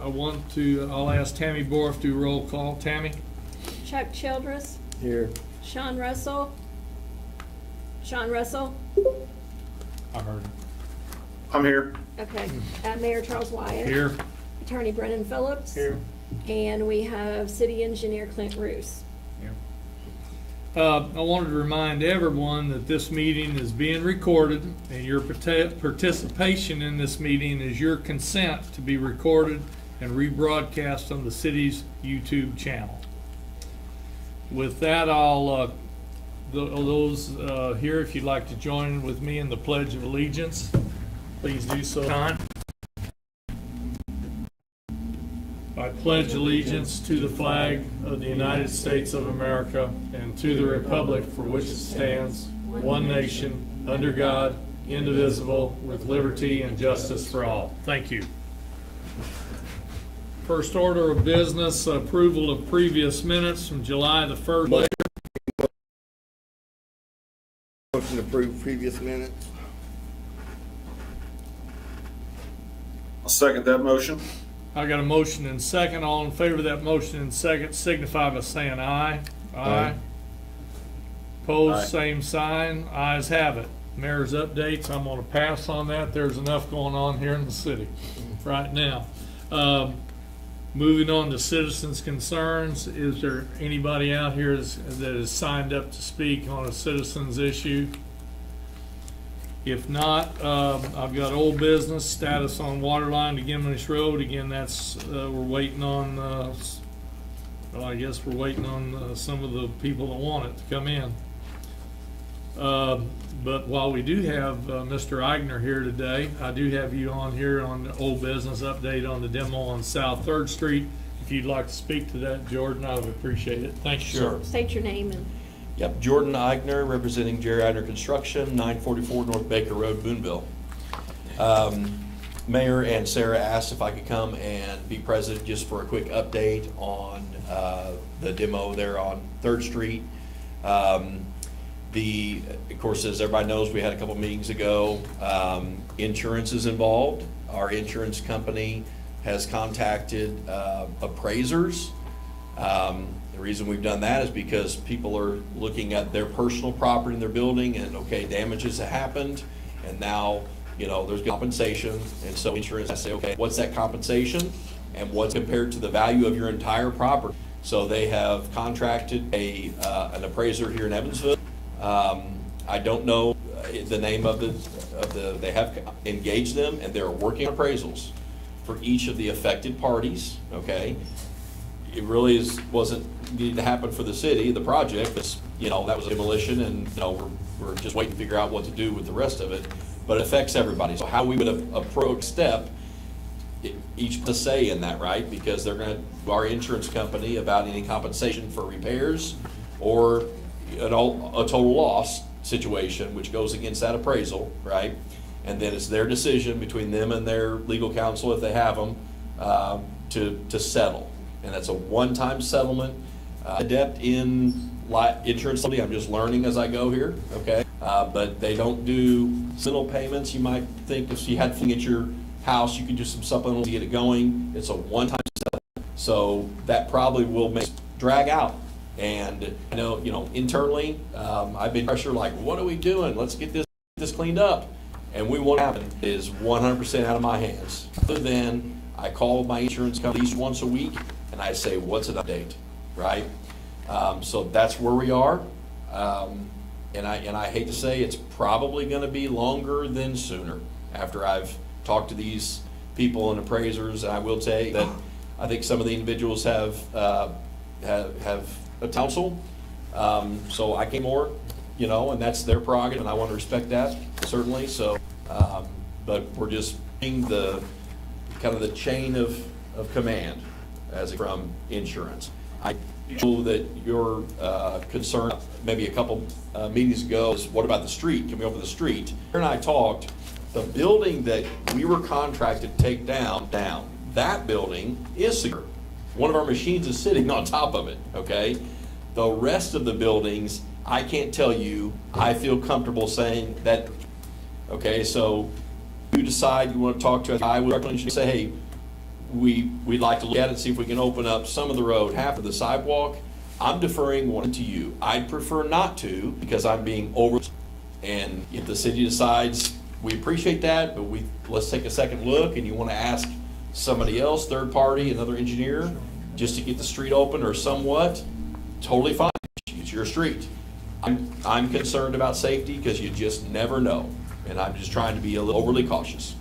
I'll ask Tammy Borf to do roll call. Tammy? Chuck Childress, Here. Sean Russell. Sean Russell. I heard. I'm here. Okay. Mayor Charles Wyatt. Here. Attorney Brennan Phillips. Here. And we have City Engineer Clint Roos. I wanted to remind everyone that this meeting is being recorded, and your participation in this meeting is your consent to be recorded and rebroadcast on the city's YouTube channel. With that, I'll, those here, if you'd like to join with me in the Pledge of Allegiance, please do so. I pledge allegiance to the flag of the United States of America and to the republic for which it stands, one nation, under God, indivisible, with liberty and justice for all. Thank you. First order of business, approval of previous minutes from July the 1st. Motion to approve previous minutes. I'll second that motion. I got a motion and second. All in favor of that motion and second signify by saying aye. Aye. Opposed, Aye. same sign. Ayes have it. Mayor's updates, I'm gonna pass on that. There's enough going on here in the city right now. Moving on to citizens' concerns. Is there anybody out here that is signed up to speak on a citizen's issue? If not, I've got old business, status on water line to Gimlish Road. Again, that's, we're waiting on, well, I guess we're waiting on some of the people that want it to come in. But while we do have Mr. Eigner here today, I do have you on here on the old business update on the demo on South 3rd Street. If you'd like to speak to that, Jordan, I would appreciate it. Thank you, sir. State your name and. Yep, Jordan Eigner, representing Jerry Eigner Construction, 944 North Baker Road, Boonville. Mayor and Sarah asked if I could come and be present just for a quick update on the demo there on 3rd Street. Of course, as everybody knows, we had a couple meetings ago. Insurance is involved. Our insurance company has contacted appraisers. The reason we've done that is because people are looking at their personal property in their building and, okay, damages have happened, and now, you know, there's compensation, and so insurance has to say, okay, what's that compensation and what's compared to the value of your entire property? So they have contracted an appraiser here in Evansville. I don't know the name of they have engaged them, and they're working on appraisals for each of the affected parties, okay? It really wasn't needed to happen for the city, the project, but, you know, that was a demolition, and, you know, we're just waiting to figure out what to do with the rest of it, but it affects everybody. So how we would approach step, each has a say in that, right? Because they're gonna, our insurance company, about any compensation for repairs or a total loss situation, which goes against that appraisal, right? And then it's their decision between them and their legal counsel, if they have them, to settle. And that's a one-time settlement. Adept in insurance, I'm just learning as I go here, okay? But they don't do simple payments. You might think if you had to get your house, you could do some supplemental to get it going. It's a one-time settlement. So that probably will drag out. And I know, you know, internally, I've been pressure like, what are we doing? Let's get this cleaned up. And what happen is 100% out of my hands. Other than I call my insurance company at least once a week, and I say, what's an update, right? So that's where we are. And I hate to say it's probably going to be longer than sooner after I've talked to these people and appraisers. And I will say that I think some of the individuals have a counsel. So I came more, you know, and that's their prerogative, and I want to respect that, certainly. So, but we're just being the kind of the chain of command as from insurance. I know that your concern maybe a couple meetings ago is, what about the street? Can we open the street? Her and I talked, the building that we were contracted to take down, that building is secure. One of our machines is sitting on top of it, okay? The rest of the buildings, I can't tell you, I feel comfortable saying that, okay, so you decide you want to talk to a guy, we say, hey, we'd like to look at it, see if we can open up some of the road, half of the sidewalk. I'm deferring one to you. I'd prefer not to, because I'm being over, and if the city decides, we appreciate that, but let's take a second look, and you wanna ask somebody else, third party, another engineer, just to get the street open or somewhat, totally fine, it's your street. I'm concerned about safety, because you just never know, and I'm just trying to be a little overly cautious.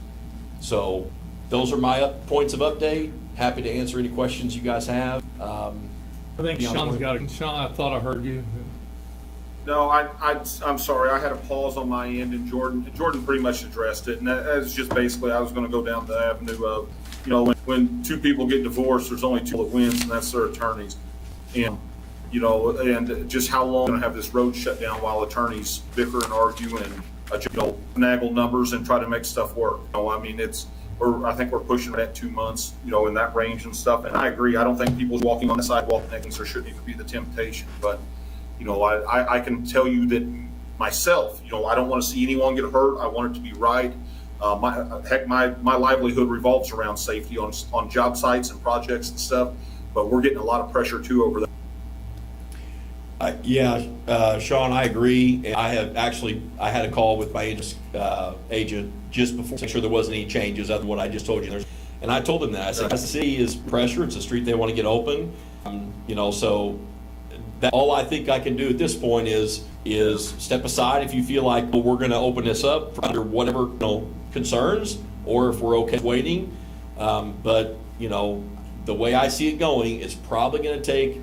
So, those are my points of update. Happy to answer any questions you guys have. I think Beyond Sean's point. got it. Sean, I thought I heard you. No, I'm sorry, I had a pause on my end, and Jordan pretty much addressed it, and that's just basically, I was gonna go down the avenue of, when two people get divorced, there's only two that wins, and that's their attorneys. And, and just how long gonna have this road shut down while attorneys bicker and argue and, naggle numbers and try to make stuff work. I mean, I think we're pushing it at 2 months, in that range and stuff. And I agree, I don't think people walking on the sidewalk thinking there shouldn't even be the temptation. But, I can tell you that myself, I don't want to see anyone get hurt. I want it to be right. My livelihood revolves around safety on job sites and projects and stuff. But we're getting a lot of pressure too over there. Sean, I agree. And I had a call with my agent just before to make sure there wasn't any changes other than what I just told you. And I told him that. I said, as the city is pressure, it's a street they want to get open. So that all I think I can do at this point is step aside if you feel like, well, we're going to open this up under whatever concerns, or if we're okay waiting. But the way I see it going, it's probably going to take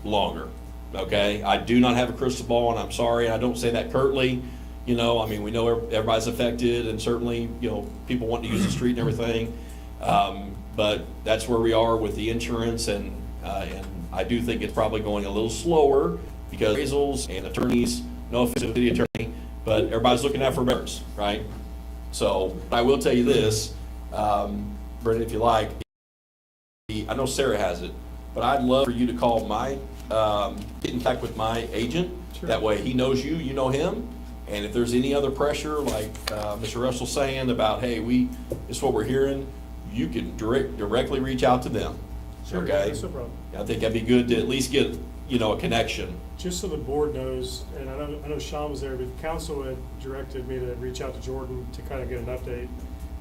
longer. Okay, I do not have a crystal ball, and I'm sorry, I don't say that curtly. We know everybody's affected, and certainly, people want to use the street and everything. But that's where we are with the insurance, and I do think it's probably going a little slower because appraisals and attorneys, no offense to the attorney, but everybody's looking out for members, right? So I will tell you this, Brendan, if you like, I know Sarah has it, but I'd love for you to call get in contact with my agent. Sure. That way he knows you, you know him. And if there's any other pressure, like Mr. Russell's saying about, hey, this is what we're hearing, you can directly reach out to them. Sure, Okay? that's no problem. I think that'd be good to at least get, a connection. Just so the board knows, and I know Sean was there, but council had directed me to reach out to Jordan to kind of get an update,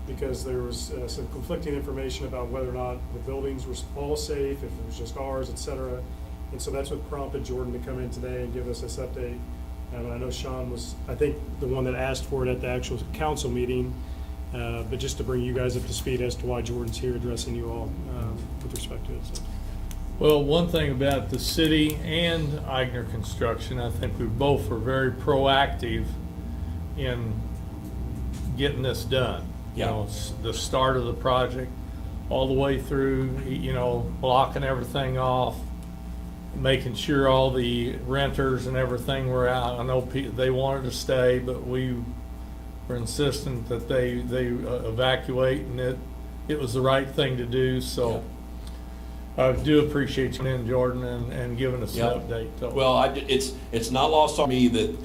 because there was some conflicting information about whether or not the buildings were all safe, if it was just ours, et cetera. And so that's what prompted Jordan to come in today and give us this update. And I know Sean was, I think, the one that asked for it at the actual council meeting, but just to bring you guys up to speed as to why Jordan's here addressing you all with respect to it. So. Well, one thing about the city and Eigner Construction, I think we both were very proactive in getting this done. Yeah. The start of the project, all the way through, blocking everything off, making sure all the renters and everything were out. I know they wanted to stay, but we were insistent that they evacuate, and it was the right thing to do. So I do appreciate you in, Jordan, and giving us Yeah. an update. So. Well, it's not lost on me that,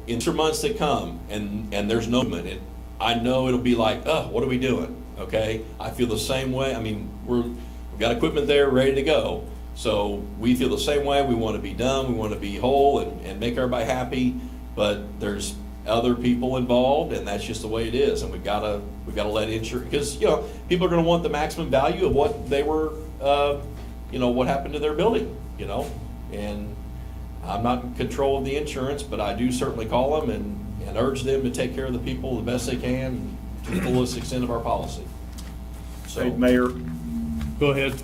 in 2 months that come and there's no movement, I know it'll be like, what are we doing? Okay, I feel the same way. I mean, we've got equipment there ready to go. So we feel the same way. We want to be done. We want to be whole and make everybody happy. But there's other people involved, and that's just the way it is. And we've got to let insurance, because people are going to want the maximum value of what they were, what happened to their building, And I'm not in control of the insurance, but I do certainly call them and urge them to take care of the people the best they can to the fullest extent of our policy. So, Hey, Mayor, Go ahead.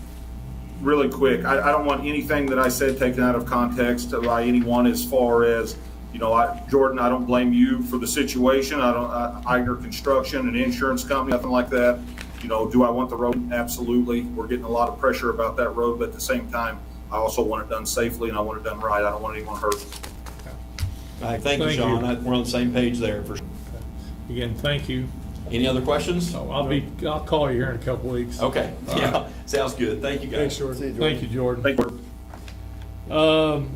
really quick, I don't want anything that I said taken out of context by anyone as far as, Jordan, I don't blame you for the situation. Eigner Construction, an insurance company, nothing like that. Do I want the road? Absolutely. We're getting a lot of pressure about that road, but at the same time, I also want it done safely and I want it done right. I don't want anyone hurt. all right, thank you, Thank Sean. you. We're on the same page there. For Again, thank you. Any other questions? So I'll call you here in a couple weeks. Okay, All yeah, right. sounds good. Thank you, guys. Thanks, Jordan. See you, Thank you, Jordan. Thank you.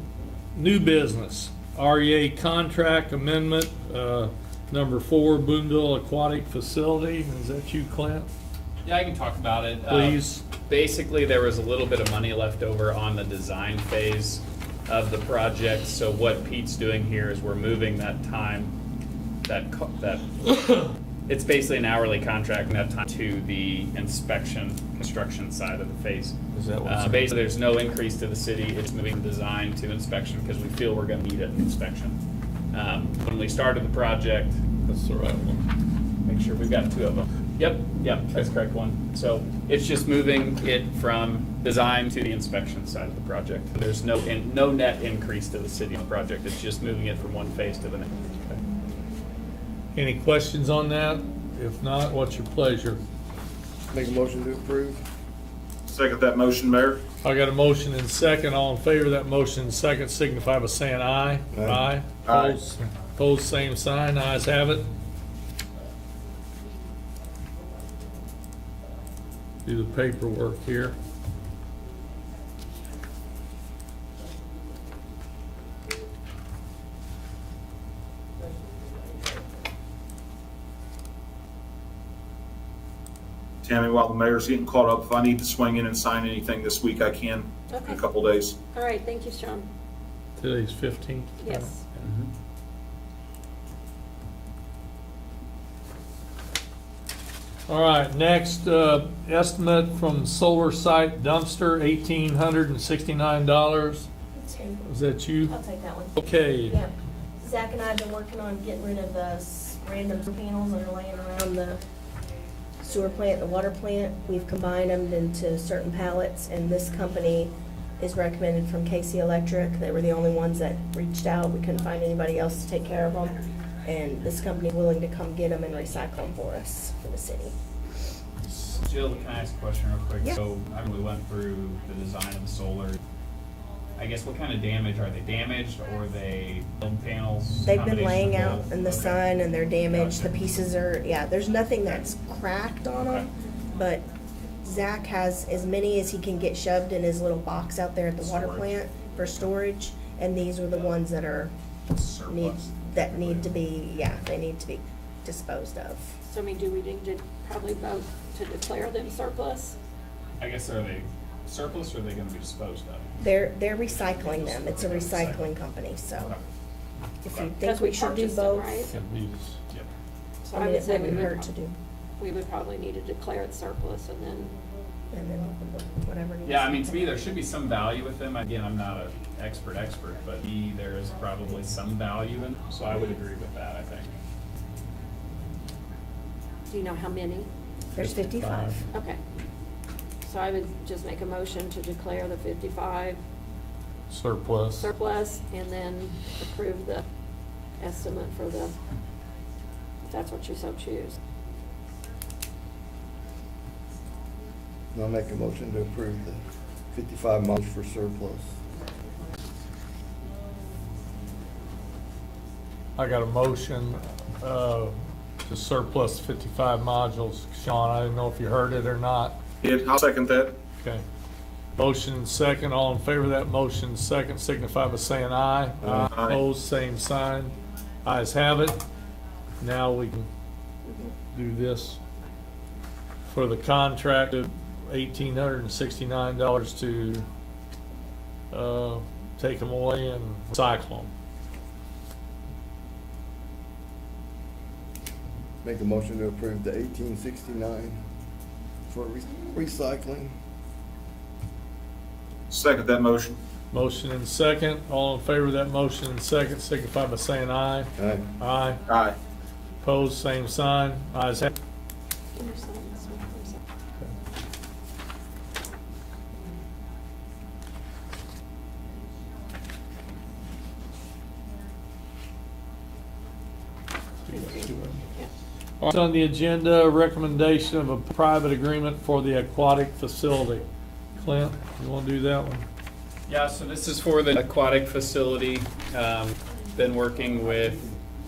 New business, REA contract amendment, number 4, Boonville Aquatic Facility. Is that you, Clint? Yeah, I can talk about it. please? Basically, there was a little bit of money left over on the design phase of the project. So what Pete's doing here is we're moving that time, it's basically an hourly contract, and that time to the inspection, construction side of the phase. Is that what's- Basically, there's no increase to the city. It's moving design to inspection because we feel we're going to need it in inspection. When we started the project, That's the right one. make sure we've got two of them. Yep, that's the correct one. So it's just moving it from design to the inspection side of the project. There's no net increase to the city on the project. It's just moving it from one phase to the next. Any questions on that? If not, what's your pleasure? Make a motion to approve? Second that motion, Mayor. I got a motion and second. All in favor of that motion and second signify by saying aye. Aye. Aye. Opposed, same sign. Ayes have it. Do the paperwork here. Tammy, while the mayor's getting caught up, if I need to swing in and sign anything this week, I can in Okay. a couple days. All right, thank you, Sean. Today's 15th. Yes. All right, next, estimate from Solar Site Dumpster, $1,869. Is that you? I'll take that one. Okay. Yeah. Zach and I have been working on getting rid of the random panels that are laying around the sewer plant, the water plant. We've combined them into certain pallets, and this company is recommended from Casey Electric. They were the only ones that reached out. We couldn't find anybody else to take care of them. And this company is willing to come get them and recycle them for us, for the city. Jill, can I ask a question real quick? Yeah. So we went through the design of the solar. I guess what kind of damage? Are they damaged or are they build panels? They've been Combination laying of out both? in the Okay. sun and they're damaged. The Gotcha. pieces are, yeah, there's nothing that's cracked on them. But Zach has as many as he can get shoved in his little box out there at the water Storage. plant for storage. And these are the ones that are, Surplus. that need to be, yeah, they need to be disposed of. So, I mean, do we need to probably vote to declare them surplus? I guess are they surplus or are they going to be disposed of? They're recycling them. It's a recycling company, so Okay. if you Because think we we should do purchased them, both, right? Can be- Yep. So I I mean, would it say wouldn't hurt to do. we would probably need to declare it surplus and then, And then whatever. needs Yeah, I mean, to me, there should be some value with them. Again, I'm not an expert, but there is probably some value in them, so I would agree with that, I think. do you know how many? There's 55. Okay. So I would just make a motion to declare the 55 Surplus. surplus and then approve the estimate for the, if that's what you so choose. I'll make a motion to approve the 55 modules for surplus. I got a motion, to surplus 55 modules. Sean, I didn't know if you heard it or not. I'll second that. Okay. Motion and second. All in favor of that motion, second signify by saying aye. Aye. Opposed, same sign. Ayes have it. Now we can do this. For the contract of $1,869 to, take them away and recycle them. Make a motion to approve the 1869 for recycling. Second that motion. Motion and second. All in favor of that motion and second signify by saying aye. Aye. Aye. Aye. Opposed, same sign. Ayes have it. Can you sign this one, please? Yeah. All right, on the agenda, recommendation of a private agreement for the aquatic facility. Clint, you want to do that one? Yeah, so this is for the aquatic facility. Been working with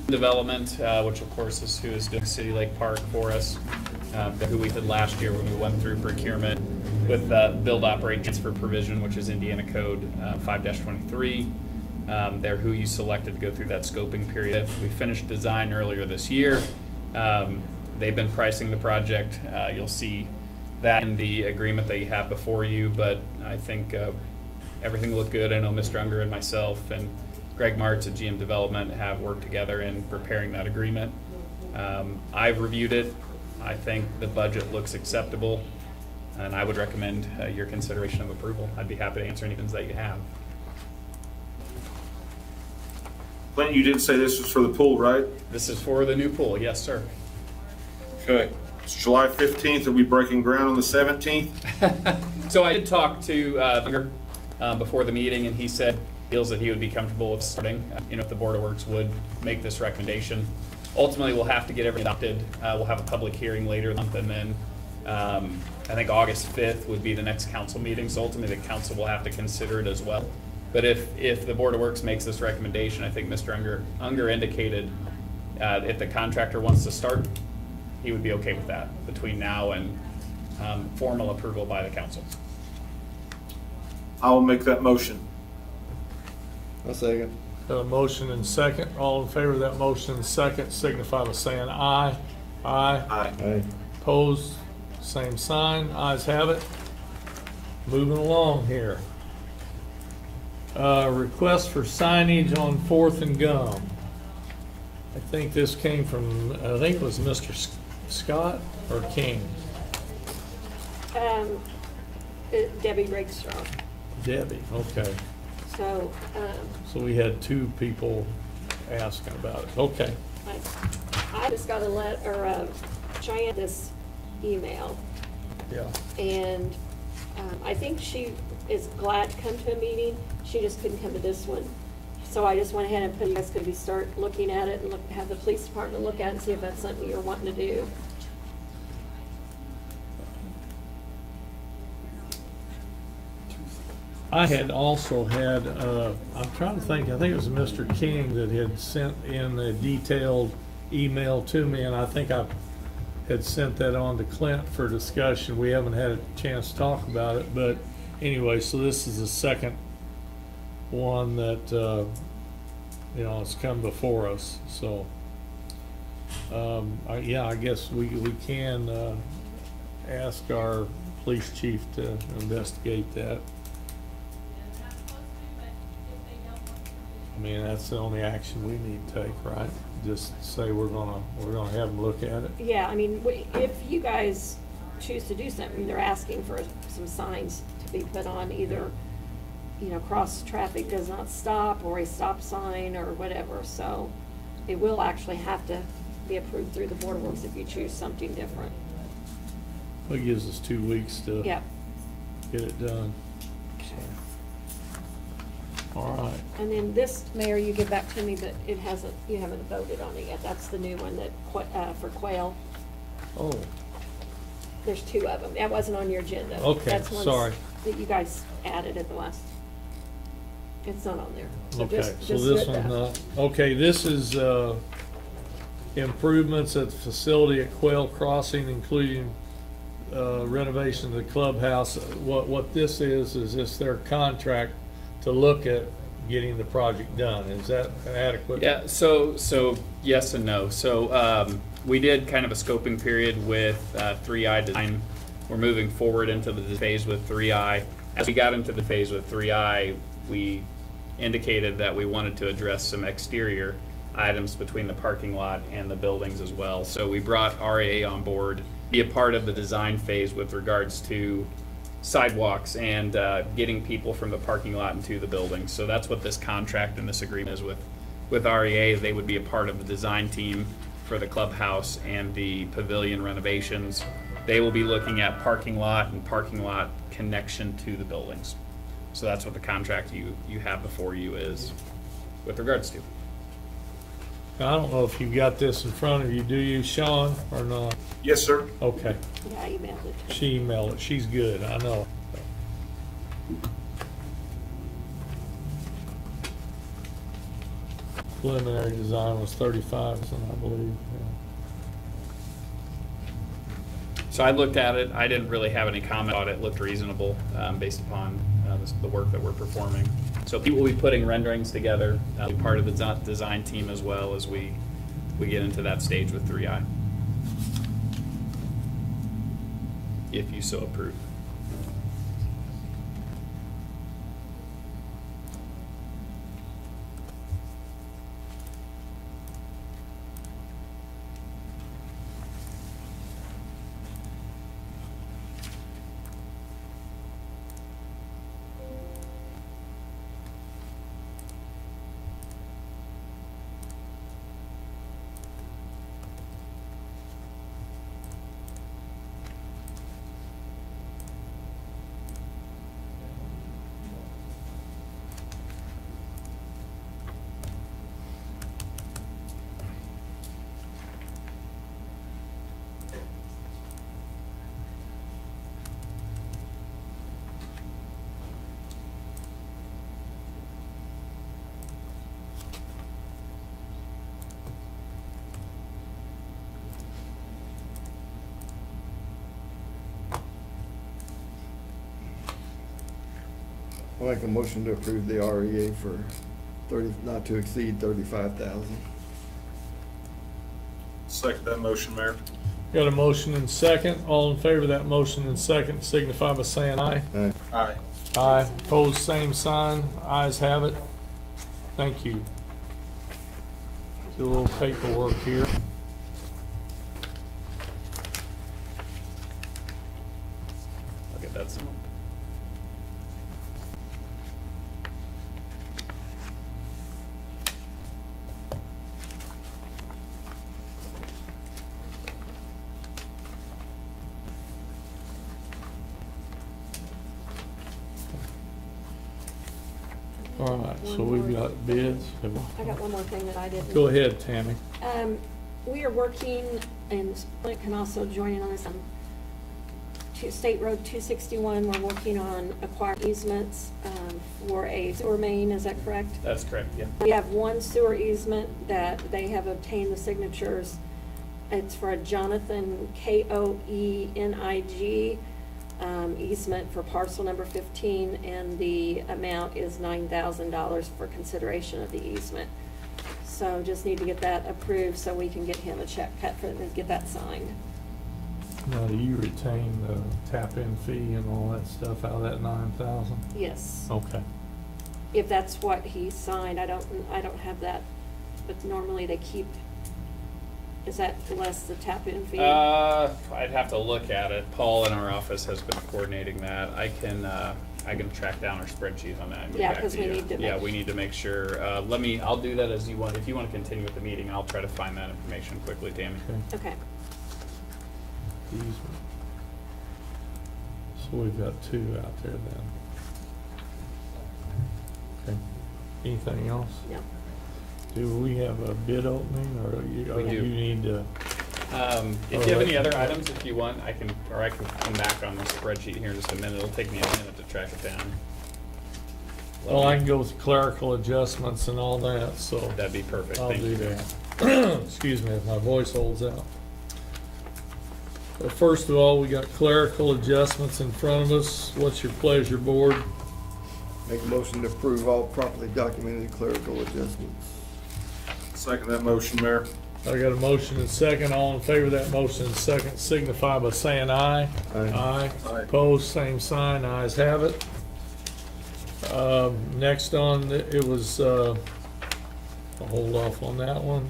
development, which of course is who is doing City Lake Park for us, who we did last year when we went through procurement with build, operate, transfer provision, which is Indiana Code 5-23. They're who you selected to go through that scoping period. We finished design earlier this year. They've been pricing the project. You'll see that in the agreement that you have before you, but I think everything looked good. I know Mr. Unger and myself and Greg Martz at GM Development have worked together in preparing that agreement. I've reviewed it. I think the budget looks acceptable, and I would recommend your consideration of approval. I'd be happy to answer any questions that you have. Clint, you did say this was for the pool, right? This is for the new pool, yes, sir. Okay. It's July 15th. Are we breaking ground on the 17th? So I did talk to Unger before the meeting, and he said feels that he would be comfortable with starting, if the Board of Works would make this recommendation. Ultimately, we'll have to get everything adopted. We'll have a public hearing later in the month, and then I think August 5th would be the next council meeting, so ultimately the council will have to consider it as well. But if the Board of Works makes this recommendation, I think Mr. Unger indicated if the contractor wants to start, he would be okay with that between now and formal approval by the council. I will make that motion. A second. Got a motion and second. All in favor of that motion and second signify by saying aye. Aye. Aye. Aye. Opposed, same sign. Ayes have it. Moving along here. Request for signage on 4th and Gum. I think this came from, I think it was Mr. Scott or King? Debbie Rakestraw. Debbie, okay. So, So we had two people asking about it. Okay. I just got a letter, Cheyenne this email, Yeah. and I think she is glad to come to a meeting. She just couldn't come to this one. So I just went ahead and put, you guys could start looking at it and have the police department look at it and see if that's something you're wanting to do. I had also had, I'm trying to think, I think it was Mr. King that had sent in a detailed email to me, and I think I had sent that on to Clint for discussion. We haven't had a chance to talk about it, but anyway, so this is the second one that, it's come before us, so. I guess we can, ask our police chief to investigate that. I mean, that's the only action we need to take, right? Just say we're gonna have them look at it. Yeah, I mean, if you guys choose to do something, they're asking for some signs to be put on either, cross traffic does not stop, or a stop sign, or whatever. So it will actually have to be approved through the Board of Works if you choose something different. It gives us 2 weeks to Yep. get it done. All right. And then this, Mayor, you get back to me, but you haven't voted on it yet. That's the new one that, for Quail. Oh, There's two of them. That wasn't on your agenda. Okay, That's ones sorry. that you guys added at the last. It's not on there. So okay, just so do this it one's that. not, okay, this is, improvements at the facility at Quail Crossing, including, renovation of the clubhouse. What this is just their contract to look at getting the project done. Is that adequate? Yeah, so yes and no. So we did kind of a scoping period with 3I Design. We're moving forward into the phase with 3I. As we got into the phase with 3I, we indicated that we wanted to address some exterior items between the parking lot and the buildings as well. So we brought RAA on board, be a part of the design phase with regards to sidewalks and getting people from the parking lot into the building. So that's what this contract and this agreement is with REA. They would be a part of the design team for the clubhouse and the pavilion renovations. They will be looking at parking lot and parking lot connection to the buildings. So that's what the contract you have before you is with regards to. I don't know if you've got this in front of you, do you, Sean, or not? Yes, sir. Okay, Yeah, I emailed it. she emailed it, she's good, I know. Preliminary design was 35, I believe, So I looked at it. I didn't really have any comment on it. It looked reasonable based upon the work that we're performing. So people will be putting renderings together, be part of the design team as well as we get into that stage with 3I. if you so approve. I'll make a motion to approve the REA for not to exceed 35,000. Second that motion, Mayor. Got a motion and second. All in favor of that motion and second signify by saying aye. Aye. Aye. Aye. Opposed, same sign. Ayes have it. Thank you. Do a little paperwork here. I'll get that some. All right, so we've got bids. I got one more thing that I didn't. Go ahead, Tammy. We are working, and Flint can also join in on this, State Road 261, we're working on acquiring easements for a sewer main, is that correct? That's correct, yeah. We have one sewer easement that they have obtained the signatures. It's for a Jonathan, Koenig, easement for parcel number 15, and the amount is $9,000 for consideration of the easement. So just need to get that approved so we can get him a check cut for it and get that signed. Now, do you retain the tap-in fee and all that stuff out of that 9,000? Yes, Okay. if that's what he signed. I don't have that, but normally they keep, is that less the tap-in fee? I'd have to look at it. Paul in our office has been coordinating that. I can track down our spreadsheet on that and get Yeah, back 'cause to we you. need to Yeah, make- we need to make sure, I'll do that as you want. If you want to continue with the meeting, I'll try to find that information quickly, Tammy. Okay. Okay, Easement. So we've got two out there then. Okay. Anything else? no. Do we have a bid opening, or We do. you need to? If you have any other items, if you want, I can come back on the spreadsheet here in just a minute. It'll take me a minute to track it down. Well, I can go with clerical adjustments and all that, so That'd be perfect. I'll Thank do you. that. Excuse me if my voice holds out. Well, first of all, we got clerical adjustments in front of us. What's your pleasure, board? Make a motion to approve all properly documented clerical adjustments. Second that motion, Mayor. I got a motion and second. All in favor of that motion and second signify by saying aye. Aye. Aye. Opposed, same sign. Ayes have it. Next on, it was, I'll hold off on that one.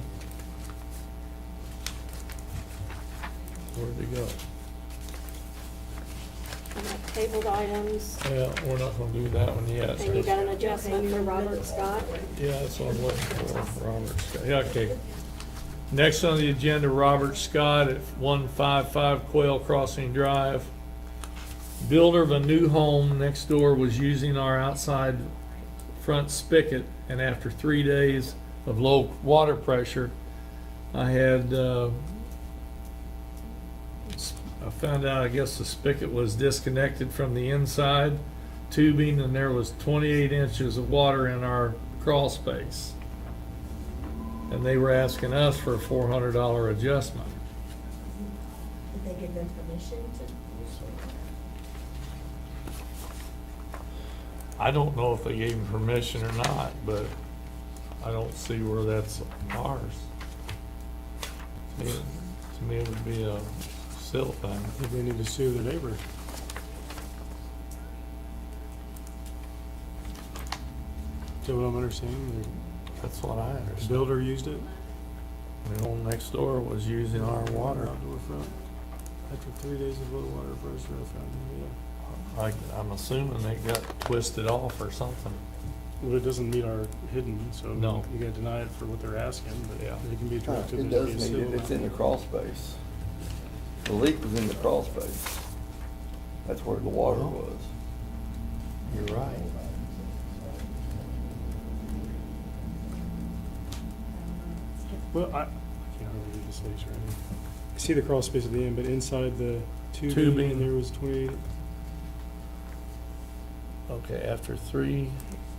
Where'd it go? I got tabled items, Yeah, we're not gonna do that one yet. and you got an adjustment for Robert Scott. Yeah, that's what I'm looking for, Robert Scott. Yeah, okay. Next on the agenda, Robert Scott at 155 Quail Crossing Drive. Builder of a new home next door was using our outside front spigot, and after 3 days of low water pressure, I found out, I guess the spigot was disconnected from the inside tubing, and there was 28 inches of water in our crawl space. And they were asking us for a $400 adjustment. Did they give them permission to? I don't know if they gave him permission or not, but I don't see where that's ours. To me, it would be a Still a thing. Maybe they need to sue their neighbor. Is that what I'm understanding? That's what I The understand. builder used it? The one next door was using our water. Outdoor front. After 3 days of low water pressure, I found it, yeah. I'm assuming it got twisted off or something. Well, it doesn't meet our hidden, so No. you gotta deny it for what they're asking, but Yeah. it can be directed. It does need it, it's in the crawl space. The leak was in the crawl space. That's where the water was. You're right. Well, I can't really read this lease right here. I see the crawl space at the end, but inside the tubing, Tubing. there was 28. Okay, after 3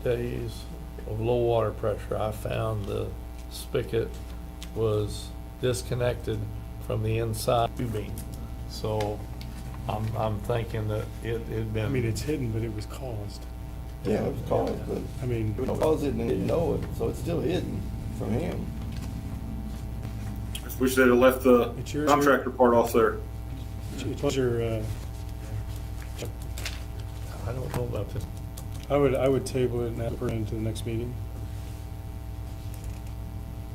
days of low water pressure, I found the spigot was disconnected from the inside tubing. So I'm thinking that it had been. I mean, it's hidden, but it was caused. Yeah, it was caused, but I mean, it caused it and they didn't know it, so it's still hidden from him. Just wish they'd have left the It's yours, contractor part off there. it was your, I don't know about this. I would table it and add it into the next meeting.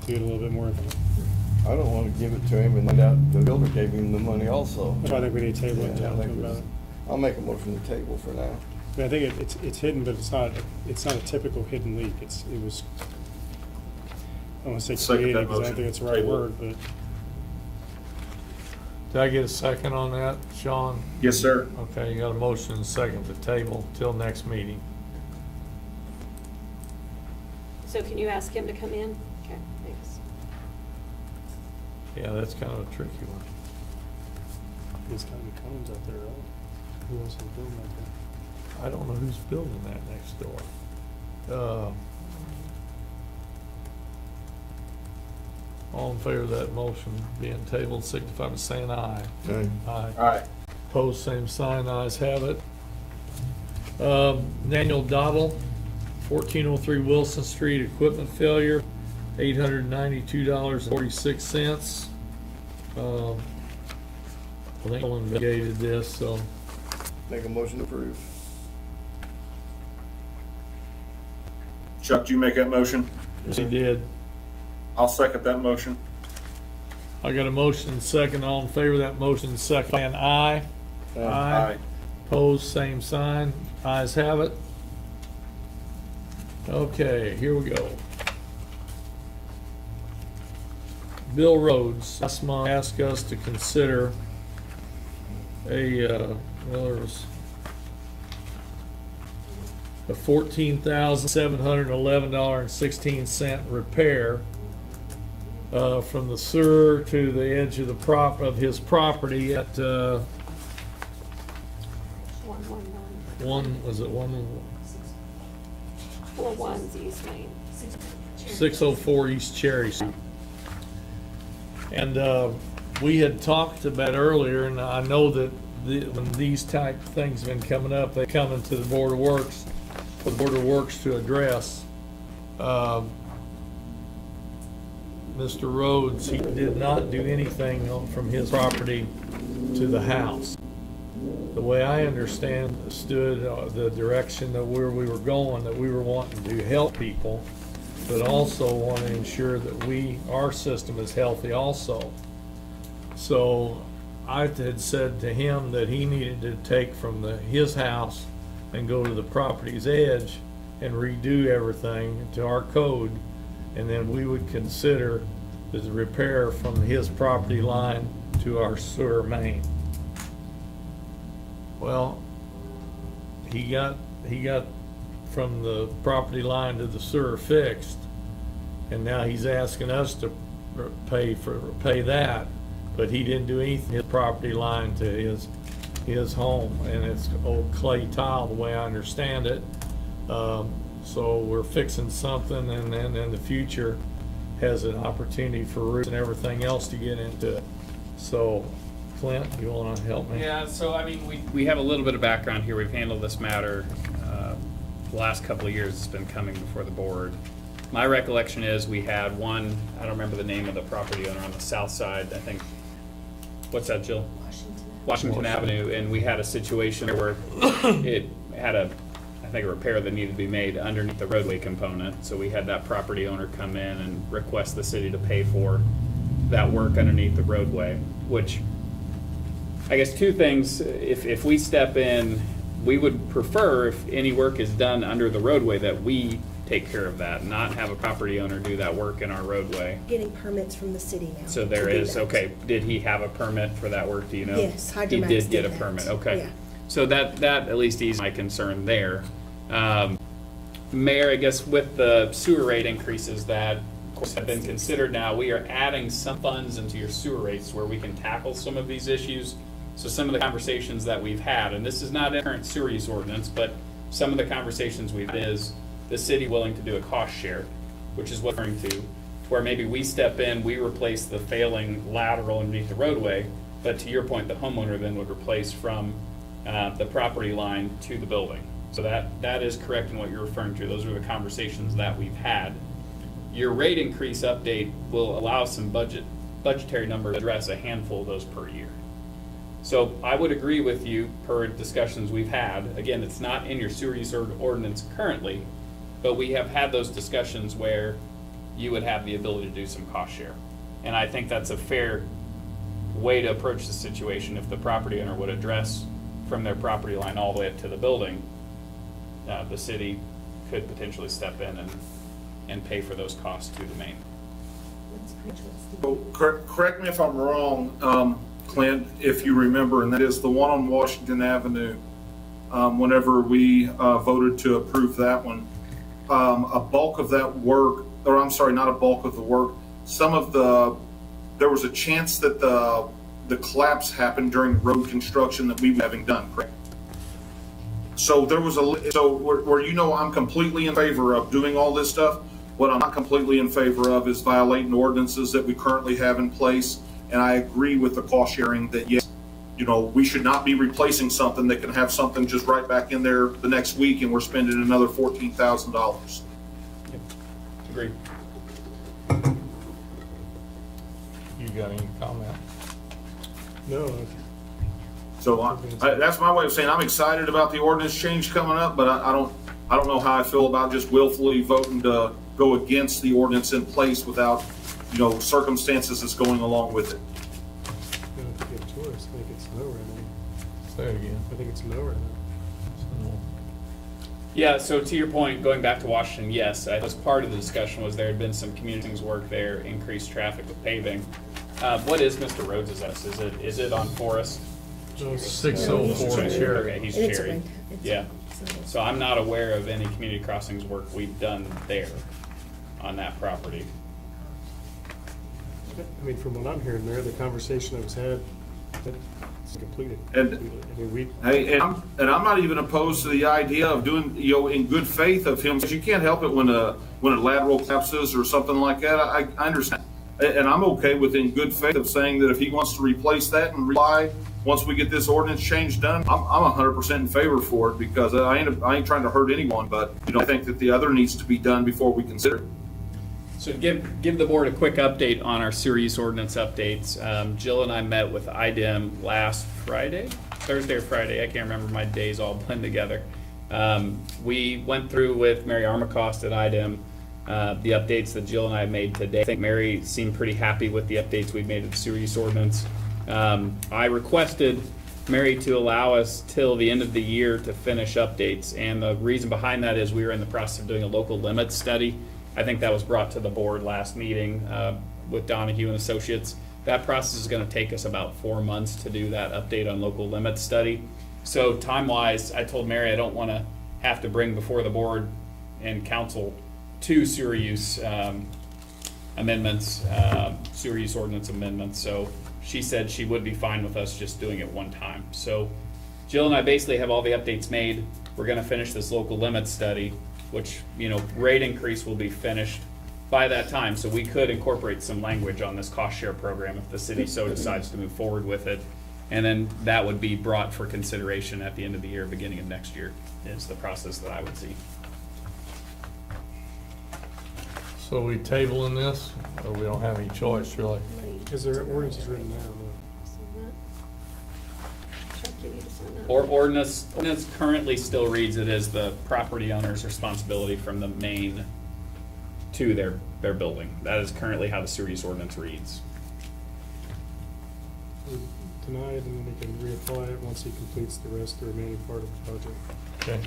To get a little bit more information. I don't wanna give it to him and find out the builder gave him the money also. So I think we need to table it and Yeah, I talk to think him about it's- it. I'll make a motion to table for now. I mean, I think it's hidden, but it's not a typical hidden leak. It was, I don't want to say Second that creative, because I don't motion. think it's the right Table. word, but Did I get a second on that, Sean? Yes, sir. Okay, you got a motion and a second to table till next meeting. So can you ask him to come in? Okay, thanks. Yeah, that's kind of a tricky one. there's kind of cones out there, right? Who else is building like that? I don't know who's building that next door. All in favor of that motion being tabled, signify by saying aye. Okay. Aye. All right. Opposed, same sign, ayes have it. Daniel Dottle, 1403 Wilson Street, equipment failure, $892.46. I think Nolan investigated this, so Make a motion to approve. Chuck, do you make that motion? yes, he did. I'll second that motion. I got a motion and second. All in favor of that motion, second, saying aye. Aye. Opposed, same sign. Ayes have it. Okay, here we go. Bill Rhodes, last month asked us to consider there was a $14,711.16 repair from the sewer to the edge of the of his property at 111. was it 41's East Main. 604 East Cherry Street. And we had talked about earlier, and I know that when these type of things have been coming up, they come into the Board of Works, for the Board of Works to address. Mr. Rhodes, he did not do anything from his property to the house. The way I understood the direction that where we were going, that we were wanting to help people, but also want to ensure that our system is healthy also. So I had said to him that he needed to take from his house and go to the property's edge and redo everything to our code, and then we would consider the repair from his property line to our sewer main. Well, he got from the property line to the sewer fixed, and now he's asking us to pay that, but he didn't do anything his property line to his home, and it's old clay tile the way I understand it. So we're fixing something, and then in the future has an opportunity for roofs and everything else to get into it. So Clint, you wanna help me? Yeah, so I mean, we have a little bit of background here. We've handled this matter, the last couple of years it's been coming before the board. My recollection is we had one, I don't remember the name of the property owner on the south side, I think, what's that, Jill? Washington Avenue, and we had a situation where it had I think a repair that needed to be made underneath the roadway component. So we had that property owner come in and request the city to pay for that work underneath the roadway, which, I guess two things, if we step in, we would prefer if any work is done under the roadway that we take care of that, not have a property owner do that work in our roadway. Getting permits from the city now. So there to do is, that. okay, did he have a permit for that work, do you know? Yes, He Hydromax did get did a that. permit, okay. Yeah. So that at least eases my concern there. Mayor, I guess with the sewer rate increases that, of course, have been considered now, we are adding some funds into your sewer rates where we can tackle some of these issues. So some of the conversations that we've had, and this is not in current sewer use ordinance, but some of the conversations we've had is the city willing to do a cost share, which is what we're referring to, where maybe we step in, we replace the failing lateral underneath the roadway, but to your point, the homeowner then would replace from the property line to the building. So that is correct in what you're referring to. Those are the conversations that we've had. Your rate increase update will allow some budgetary numbers to address a handful of those per year. So I would agree with you per discussions we've had. Again, it's not in your sewer use ordinance currently, but we have had those discussions where you would have the ability to do some cost share. And I think that's a fair way to approach the situation. If the property owner would address from their property line all the way up to the building, the city could potentially step in and pay for those costs to the main. So, correct me if I'm wrong, Clint, if you remember, and that is the one on Washington Avenue. Whenever we voted to approve that one, a bulk of that work, or I'm sorry, not a bulk of the work, there was a chance that the collapse happened during road construction that we were having done, correct? So there was where I'm completely in favor of doing all this stuff. What I'm not completely in favor of is violating ordinances that we currently have in place. And I agree with the cost sharing that, yes, we should not be replacing something that can have something just right back in there the next week and we're spending another $14,000. Yep. Agreed. You got any comment? No, So that's my way of saying I'm excited about the ordinance change coming up, but I don't know how I feel about just willfully voting to go against the ordinance in place without, circumstances that's going along with it. if you have a choice, I think it's no right now. Say it again. I think it's no right now. Yeah, so to your point, going back to Washington, yes, I was part of the discussion was there had been some communities work there, increased traffic with paving. What is Mr. Rhodes' address? Is it on Forest? No, 604 Cherry. Okay, he's And it's a Cherry. rental. It's- Yeah. so- So I'm not aware of any community crossings work we've done there on that property. I mean, from what I'm hearing there, the conversation that was had, it's completed. And- I mean, Hey, and I'm not even opposed to the idea of doing, in good faith of him, because you can't help it when a lateral collapses or something like that. I understand. And I'm okay with in good faith of saying that if he wants to replace that and rely, once we get this ordinance change done, I'm 100% in favor for it, because I ain't trying to hurt anyone, but, I think that the other needs to be done before we consider it. So to give the board a quick update on our sewer use ordinance updates, Jill and I met with IDEM last Thursday or Friday, I can't remember, my days all blend together. We went through with Mary Armacost at IDEM, the updates that Jill and I made today. I think Mary seemed pretty happy with the updates we've made to the sewer use ordinance. I requested Mary to allow us till the end of the year to finish updates, and the reason behind that is we were in the process of doing a local limits study. I think that was brought to the board last meeting with Donahue and Associates. That process is going to take us about 4 months to do that update on local limits study. So time-wise, I told Mary I don't want to have to bring before the board and council 2 sewer use amendments, sewer use ordinance amendments. So she said she would be fine with us just doing it one time. So Jill and I basically have all the updates made. We're going to finish this local limits study, which, rate increase will be finished by that time. So we could incorporate some language on this cost share program if the city so decides to move forward with it. And then that would be brought for consideration at the end of the year, beginning of next year, is the process that I would see. So we tabling this, or we don't have any choice, really? because their ordinance is written now. Ordinance currently still reads it as the property owner's responsibility from the main to their building. That is currently how the sewer use ordinance reads. Denied, and then he can reapply it once he completes the remaining part of the project. Okay.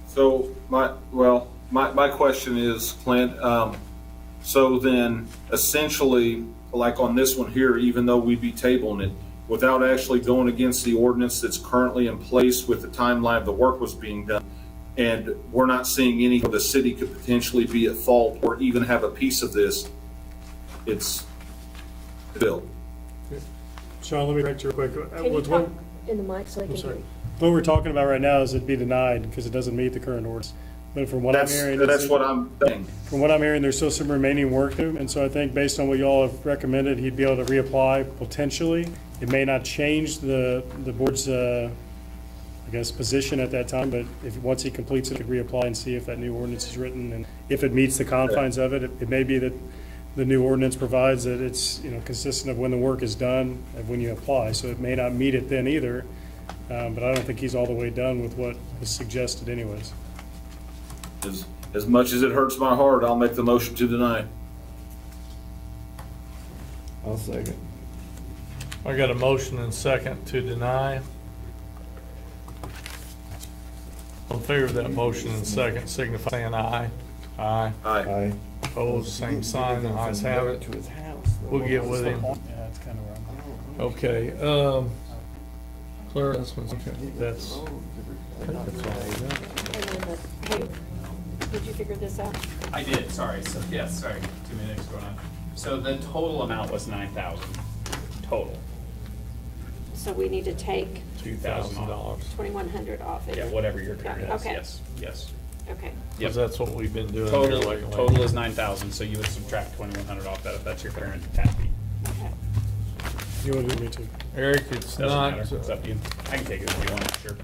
So my question is, Clint, so then essentially, like on this one here, even though we'd be tabling it, without actually going against the ordinance that's currently in place with the timeline the work was being done, and we're not seeing any where the city could potentially be at fault or even have a piece of this, it's built. Sean, let me correct you real quick. Can you With talk in the mic so they I'm can hear sorry. you? What we're talking about right now is it'd be denied because it doesn't meet the current orders. But from what I'm hearing, That's what I'm saying. from what I'm hearing, there's still some remaining work to do. And so I think based on what you all have recommended, he'd be able to reapply potentially. It may not change the board's, I guess, position at that time, but once he completes it, he could reapply and see if that new ordinance is written. And if it meets the confines of it, it may be that the new ordinance provides that it's, consistent of when the work is done and when you apply. So it may not meet it then either. But I don't think he's all the way done with what was suggested anyways. As much as it hurts my heart, I'll make the motion to deny. I'll second. I got a motion and second to deny. All in favor of that motion and second, signify saying aye. Aye. Aye. Aye. Opposed, same sign, the ayes have it. To his house. We'll get with him. Yeah, that's kind of wrong. Okay, Claire, that's, okay, that's, And then hey, did you figure this out? I did, sorry, so, yes, sorry, too many things going on. So the total amount was 9,000, total, So we need to take $2,000. 2,100 off it. yeah, whatever your current is, Okay. yes. Okay. Yep. because that's what we've been doing. here lately. Total is 9,000, so you would subtract 2,100 off that if that's your current tap fee. Okay. You want to do me too? Eric, it's Doesn't not, matter, it's up to you. I can take it if you want, sure.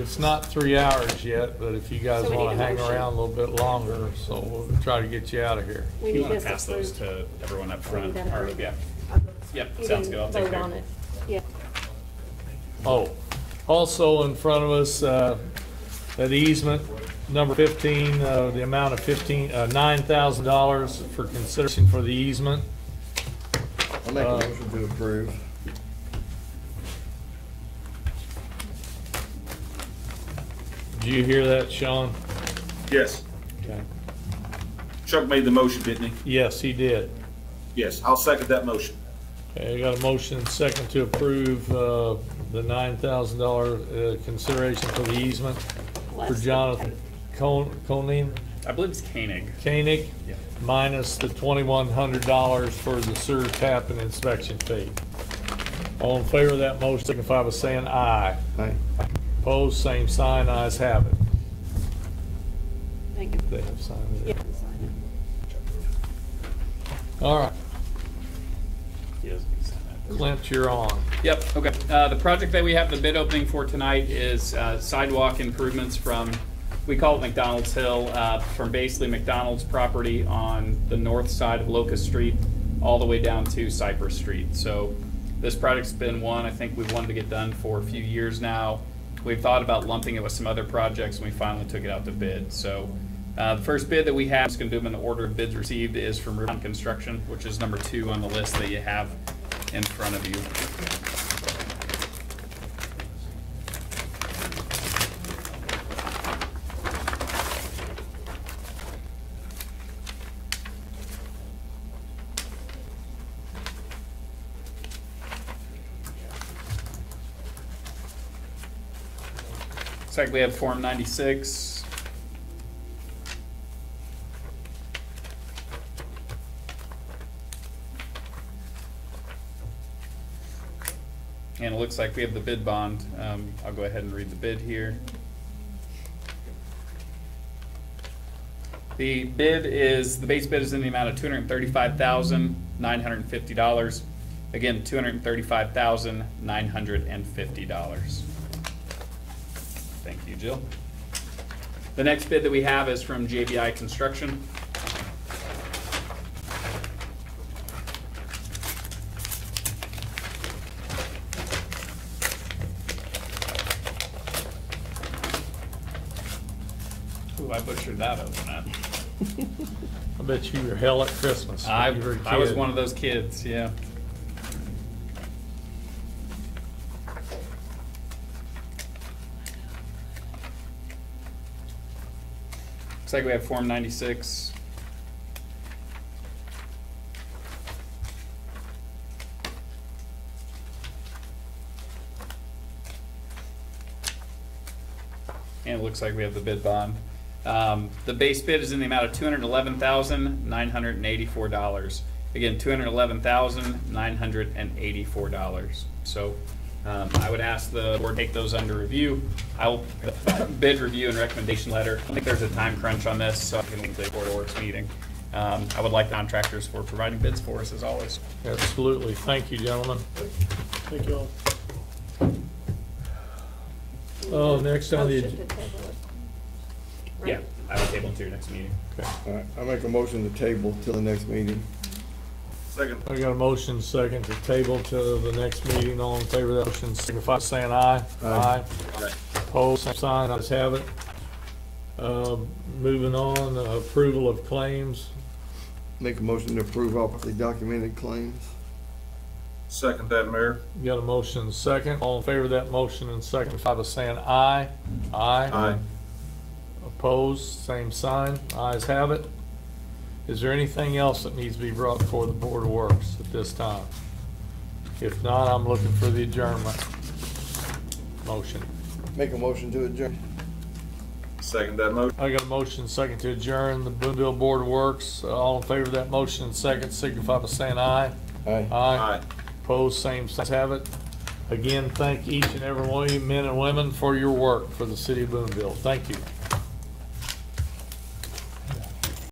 it's not 3 hours yet, but if you guys So we want need to a hang motion. around a little bit longer, so we'll try to get you out of here. We If you need want this to pass those approved. to everyone up We front, need that or, approved. yeah, yep, You sounds didn't good, I'll take vote care. on it. Yeah. Oh, also in front of us, that easement, number 15, the amount of $9,000 for consideration for the easement. I'll make a motion to approve. Did you hear that, Sean? Yes. Okay. Chuck made the motion, didn't he? Yes, he did. Yes, I'll second that motion. Okay, I got a motion and second to approve the $9,000 consideration for the easement for Less than Jonathan Koenig, I believe it's Koenig. Koenig, Yeah. minus the $2,100 for the sewer tap and inspection fee. All in favor of that motion, signify by saying aye. Aye. Opposed, same sign, ayes have it. Thank you. They have signed Yeah. it. All right, He doesn't need to sign that. Clint, you're on. Yep, okay. The project that we have the bid opening for tonight is sidewalk improvements from, we call it McDonald's Hill, from basically McDonald's property on the north side of Locust Street, all the way down to Cypress Street. So this project's been one I think we've wanted to get done for a few years now. We've thought about lumping it with some other projects, and we finally took it out to bid. So the first bid that we have, just going to do them in the order of bids received, is from Rubin Construction, which is number 2 on the list that you have in front of you. Looks like we have Form 96. And it looks like we have the bid bond. I'll go ahead and read the bid here. The bid is, the base bid is in the amount of $235,950. Again, $235,950. Thank you, Jill. The next bid that we have is from JBI Construction. Ooh, I butchered that open. I bet you were hell at Christmas. I when you were a I was kid. one of those kids, yeah. Looks like we have Form 96. And it looks like we have the bid bond. The base bid is in the amount of $211,984. Again, $211,984. So I would ask the board to take those under review. I will bid review and recommendation letter. I think there's a time crunch on this, so I can link the Board of Works meeting. I would like contractors for providing bids for us as always. Absolutely. Thank you, gentlemen. Thank you all. Oh, next on the, Motion to table it. Right? Yeah, I will table it to your next meeting. All right, I make a motion to table till the next meeting. Second. I got a motion second to table to the next meeting. All in favor of that motion, signify by saying aye. Aye. Opposed, same sign, ayes have it. Moving on, approval of claims. Make a motion to approve all the documented claims. Second that, Mayor. Got a motion second. All in favor of that motion and second, by saying aye. Aye. Aye. Opposed, same sign, ayes have it. Is there anything else that needs to be brought before the Board of Works at this time? If not, I'm looking for the adjournment motion. Make a motion to adjourn. Second that motion. I got a motion second to adjourn the Boonville Board of Works. All in favor of that motion second, signify by saying aye. Aye. Aye. Opposed, same signs have it. Again, thank each and every one of you, men and women, for your work for the city of Boonville. Thank you.